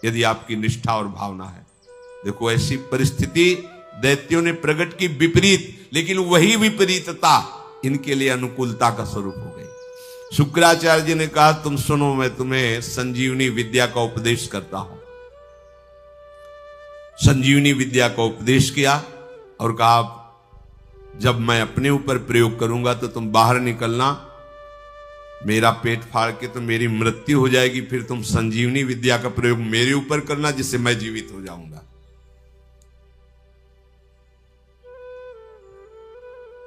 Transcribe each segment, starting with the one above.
यदि आपकी निष्ठा और भावना है। देखो ऐसी परिस्थिति दैत्यों ने प्रकट की विपरीत, लेकिन वही विपरीतता इनके लिए अनुकूलता का स्वरूप हो गई। शुक्राचार्य जी ने कहा तुम सुनो, मैं तुम्हें संजीवनी विद्या का उपदेश करता हूं। संजीवनी विद्या का उपदेश किया और कहा जब मैं अपने ऊपर प्रयोग करूंगा तो तुम बाहर निकलना, मेरा पेट फाड़ के तो मेरी मृत्यु हो जाएगी, फिर तुम संजीवनी विद्या का प्रयोग मेरे ऊपर करना जिससे मैं जीवित हो जाऊंगा।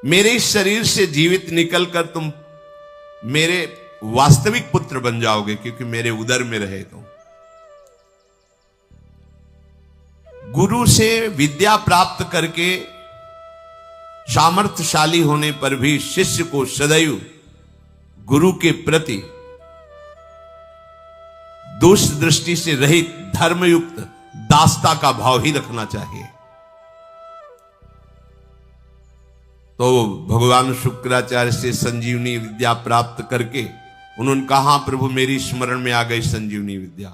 मेरे शरीर से जीवित निकलकर तुम मेरे वास्तविक पुत्र बन जाओगे, क्योंकि मेरे उदर में रहे तुम। गुरु से विद्या प्राप्त करके सामर्थ्यशाली होने पर भी शिष्य को सदैव गुरु के प्रति दोष दृष्टि से रहित धर्मयुक्त दासता का भाव ही रखना चाहिए। तो भगवान शुक्राचार्य से संजीवनी विद्या प्राप्त करके उन्होंने कहा प्रभु मेरी स्मरण में आ गई संजीवनी विद्या।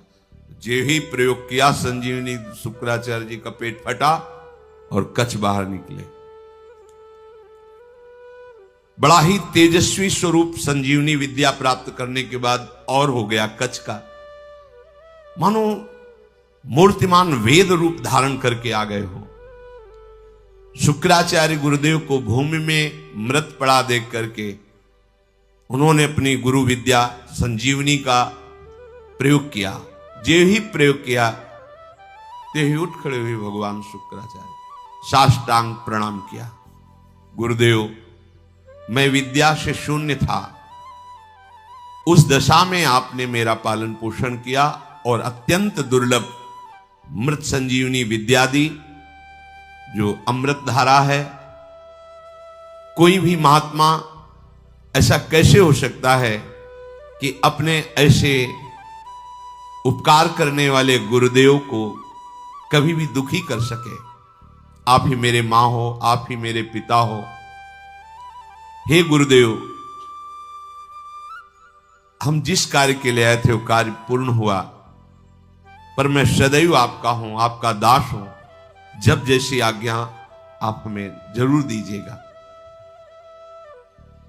जे ही प्रयोग किया संजीवनी, शुक्राचार्य जी का पेट फटा और कच्छ बाहर निकले। बड़ा ही तेजस्वी स्वरूप संजीवनी विद्या प्राप्त करने के बाद और हो गया कच्छ का, मानो मूर्तिमान वेद रूप धारण करके आ गए हो। शुक्राचार्य गुरुदेव को भूमि में मृत पड़ा देख करके उन्होंने अपनी गुरु विद्या संजीवनी का प्रयोग किया। जे ही प्रयोग किया ते ही उठ खड़े हुए भगवान शुक्राचार्य, साष्टांग प्रणाम किया। गुरुदेव मैं विद्या से शून्य था, उस दशा में आपने मेरा पालन पोषण किया और अत्यंत दुर्लभ मृत संजीवनी विद्या दी, जो अमृत धारा है। कोई भी महात्मा ऐसा कैसे हो सकता है कि अपने ऐसे उपकार करने वाले गुरुदेव को कभी भी दुखी कर सके। आप ही मेरे मां हो, आप ही मेरे पिता हो। हे गुरुदेव, हम जिस कार्य के लिए आए थे वो कार्य पूर्ण हुआ, पर मैं सदैव आपका हूं, आपका दास हूं। जब जैसी आज्ञा आप हमें जरूर दीजिएगा।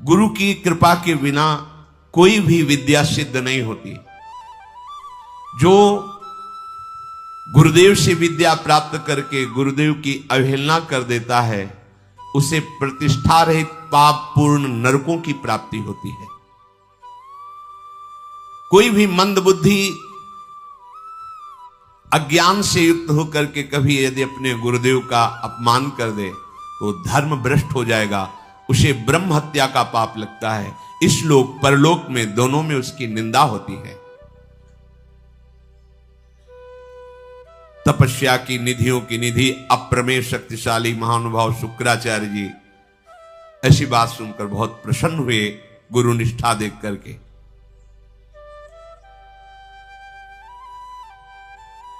गुरु की कृपा के बिना कोई भी विद्या सिद्ध नहीं होती। जो गुरुदेव से विद्या प्राप्त करके गुरुदेव की अवहेलना कर देता है, उसे प्रतिष्ठा रहित पाप पूर्ण नरकों की प्राप्ति होती है। कोई भी मंद बुद्धि अज्ञान से युक्त होकर के कभी यदि अपने गुरुदेव का अपमान कर दे तो धर्म भ्रष्ट हो जाएगा, उसे ब्रह्म हत्या का पाप लगता है। इस लोक परलोक में दोनों में उसकी निंदा होती है। तपस्या की निधियों की निधि अप्रमेय शक्तिशाली महानुभाव शुक्राचार्य जी ऐसी बात सुनकर बहुत प्रसन्न हुए, गुरु निष्ठा देख करके।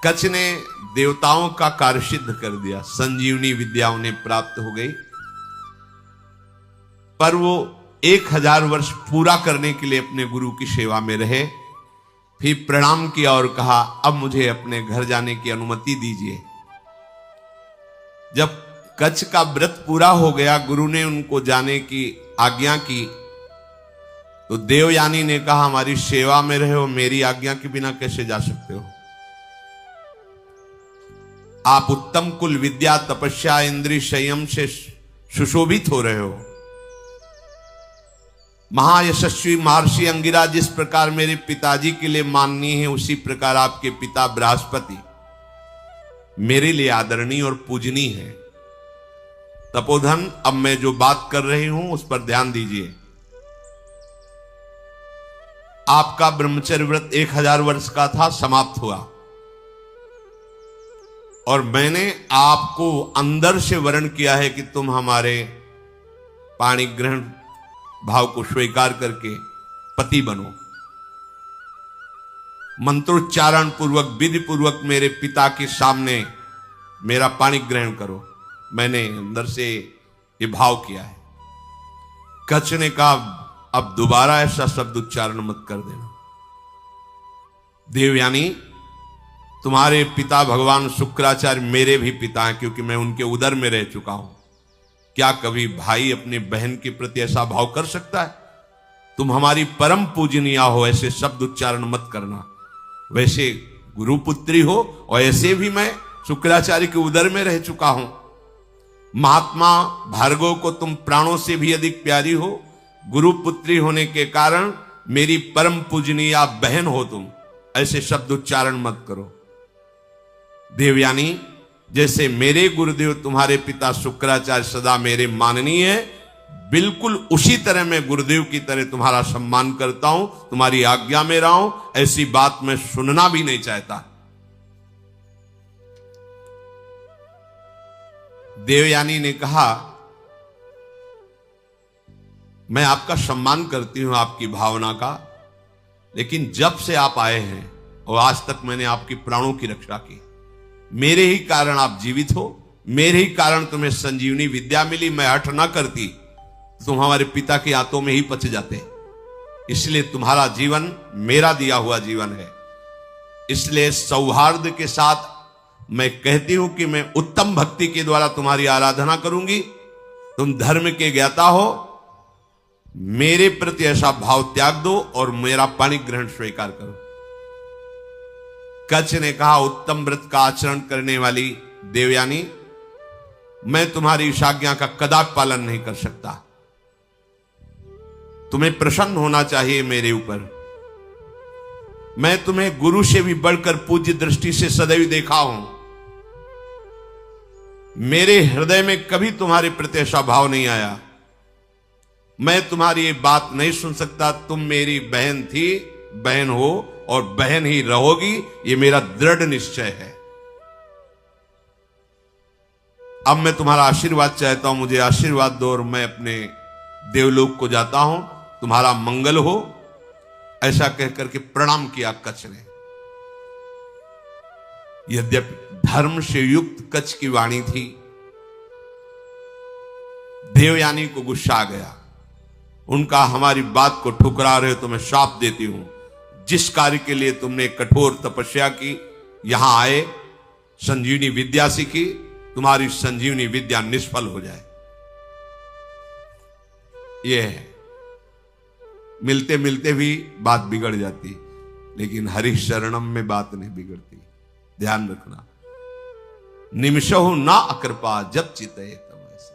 कच्छ ने देवताओं का कार्य सिद्ध कर दिया, संजीवनी विद्या उन्हें प्राप्त हो गई, पर वो 1000 वर्ष पूरा करने के लिए अपने गुरु की सेवा में रहे। फिर प्रणाम किया और कहा अब मुझे अपने घर जाने की अनुमति दीजिए। जब कच्छ का व्रत पूरा हो गया, गुरु ने उनको जाने की आज्ञा की, तो देवयानी ने कहा हमारी सेवा में रहे हो, मेरी आज्ञा के बिना कैसे जा सकते हो? आप उत्तम कुल विद्या तपस्या इंद्रिय संयम से सुशोभित हो रहे हो। महायशस्वी महर्षि अंगिरा जिस प्रकार मेरे पिताजी के लिए माननीय है, उसी प्रकार आपके पिता बृहस्पति मेरे लिए आदरणीय और पूजनीय है। तपोधन, अब मैं जो बात कर रही हूं उस पर ध्यान दीजिए। आपका ब्रह्मचर्य व्रत 1000 वर्ष का था, समाप्त हुआ, और मैंने आपको अंदर से वर्ण किया है कि तुम हमारे पाणी ग्रहण भाव को स्वीकार करके पति बनो। मंत्रोच्चारण पूर्वक विधि पूर्वक मेरे पिता के सामने मेरा पाणी ग्रहण करो। मैंने अंदर से ये भाव किया है। कच्छ ने कहा अब दोबारा ऐसा शब्द उच्चारण मत कर देना। देवयानी तुम्हारे पिता भगवान शुक्राचार्य मेरे भी पिता हैं, क्योंकि मैं उनके उदर में रह चुका हूं। क्या कभी भाई अपनी बहन के प्रति ऐसा भाव कर सकता है? तुम हमारी परम पूजनीया हो, ऐसे शब्द उच्चारण मत करना। वैसे गुरुपुत्री हो, और ऐसे भी मैं शुक्राचार्य के उदर में रह चुका हूं। महात्मा भार्गव को तुम प्राणों से भी अधिक प्यारी हो। गुरुपुत्री होने के कारण मेरी परम पूजनीय बहन हो तुम। ऐसे शब्द उच्चारण मत करो। देवयानी, जैसे मेरे गुरुदेव तुम्हारे पिता शुक्राचार्य सदा मेरे माननीय है, बिल्कुल उसी तरह मैं गुरुदेव की तरह तुम्हारा सम्मान करता हूं, तुम्हारी आज्ञा में रहा हूं। ऐसी बात मैं सुनना भी नहीं चाहता। देवयानी ने कहा, मैं आपका सम्मान करती हूं, आपकी भावना का, लेकिन जब से आप आए हैं और आज तक मैंने आपकी प्राणों की रक्षा की। मेरे ही कारण आप जीवित हो, मेरे ही कारण तुम्हें संजीवनी विद्या मिली। मैं हठ ना करती, तुम हमारे पिता के हाथों में ही पच जाते। इसलिए तुम्हारा जीवन मेरा दिया हुआ जीवन है। इसलिए सौहार्द के साथ मैं कहती हूं कि मैं उत्तम भक्ति के द्वारा तुम्हारी आराधना करूंगी। तुम धर्म के ज्ञाता हो, मेरे प्रति ऐसा भाव त्याग दो और मेरा पाणी ग्रहण स्वीकार करो। कच्छ ने कहा, उत्तम व्रत का आचरण करने वाली देवयानी, मैं तुम्हारी इस आज्ञा का कदापि पालन नहीं कर सकता। तुम्हें प्रसन्न होना चाहिए मेरे ऊपर। मैं तुम्हें गुरु से भी बढ़कर पूज्य दृष्टि से सदैव देखा हूं। मेरे हृदय में कभी तुम्हारे प्रति ऐसा भाव नहीं आया। मैं तुम्हारी ये बात नहीं सुन सकता। तुम मेरी बहन थी, बहन हो और बहन ही रहोगी, ये मेरा दृढ़ निश्चय है। अब मैं तुम्हारा आशीर्वाद चाहता हूं, मुझे आशीर्वाद दो और मैं अपने देवलोक को जाता हूं। तुम्हारा मंगल हो। ऐसा कहकर के प्रणाम किया कच्छ ने। यद्यपि धर्म से युक्त कच्छ की वाणी थी, देवयानी को गुस्सा आ गया। उनका, हमारी बात को ठुकरा रहे हो तो मैं शाप देती हूं। जिस कार्य के लिए तुमने कठोर तपस्या की, यहां आए, संजीवनी विद्या सीखी, तुम्हारी संजीवनी विद्या निष्फल हो जाए। यह है, मिलते मिलते भी बात बिगड़ जाती, लेकिन हरि शरणम में बात नहीं बिगड़ती। ध्यान रखना। निमिषहु ना अकृपा जब चितये तब ऐसे।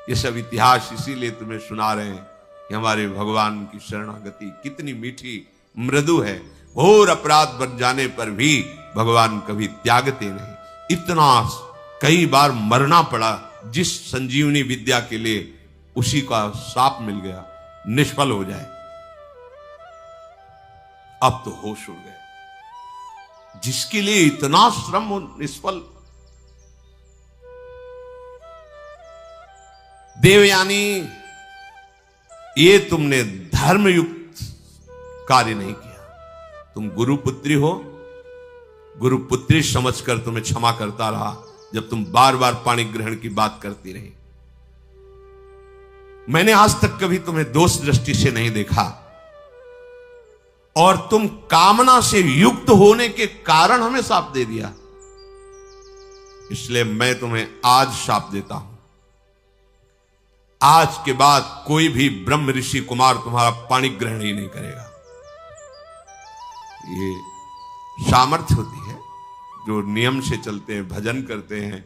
ये सब इतिहास इसीलिए तुम्हें सुना रहे हैं कि हमारे भगवान की शरणागति कितनी मीठी मृदु है। घोर अपराध बन जाने पर भी भगवान कभी त्यागते नहीं। इतना कई बार मरना पड़ा जिस संजीवनी विद्या के लिए, उसी का शाप मिल गया, निष्फल हो जाए। अब तो होश उड़ गए। जिसके लिए इतना श्रम हो, निष्फल। देवयानी, ये तुमने धर्मयुक्त कार्य नहीं किया। तुम गुरुपुत्री हो, गुरुपुत्री समझकर तुम्हें क्षमा करता रहा जब तुम बार बार पाणी ग्रहण की बात करती रही। मैंने आज तक कभी तुम्हें दोष दृष्टि से नहीं देखा, और तुम कामना से युक्त होने के कारण हमें शाप दे दिया। इसलिए मैं तुम्हें आज शाप देता हूं। आज के बाद कोई भी ब्रह्म ऋषि कुमार तुम्हारा पाणी ग्रहण ही नहीं करेगा। ये सामर्थ्य होती है, जो नियम से चलते हैं, भजन करते हैं,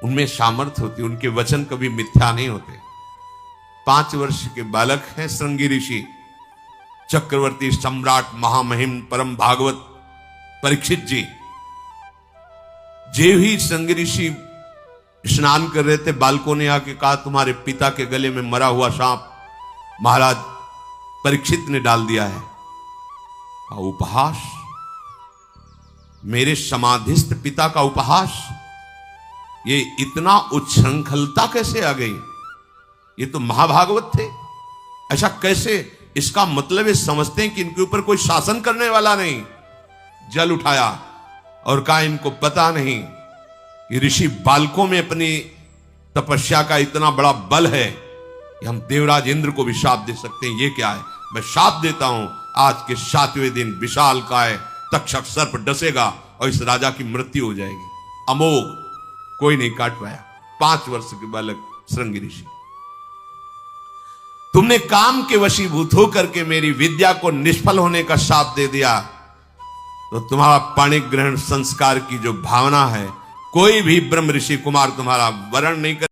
उनमें सामर्थ्य होती है। उनके वचन कभी मिथ्या नहीं होते। 5 वर्ष के बालक हैं श्रृंगी ऋषि, चक्रवर्ती सम्राट महामहिम परम भागवत परीक्षित जी। जे ही श्रृंगी ऋषि स्नान कर रहे थे, बालकों ने आके कहा, तुम्हारे पिता के गले में मरा हुआ सांप महाराज परीक्षित ने डाल दिया है। उपहास, मेरे समाधिस्थ पिता का उपहास, ये इतना उच्छृंखलता कैसे आ गई? ये तो महाभागवत थे, ऐसा कैसे? इसका मतलब ये समझते हैं कि इनके ऊपर कोई शासन करने वाला नहीं। जल उठाया और कहा, इनको पता नहीं कि ऋषि बालकों में अपनी तपस्या का इतना बड़ा बल है कि हम देवराज इंद्र को भी शाप दे सकते हैं। ये क्या है? मैं शाप देता हूं, आज के 7वें दिन विशाल काय तक्षक सर्प डसेगा और इस राजा की मृत्यु हो जाएगी। अमोघ, कोई नहीं काट पाया। 5 वर्ष के बालक श्रृंगी ऋषि। तुमने काम के वशीभूत होकर के मेरी विद्या को निष्फल होने का शाप दे दिया, तो तुम्हारा पाणि ग्रहण संस्कार की जो भावना है, कोई भी ब्रह्म ऋषि कुमार तुम्हारा वरण नहीं कर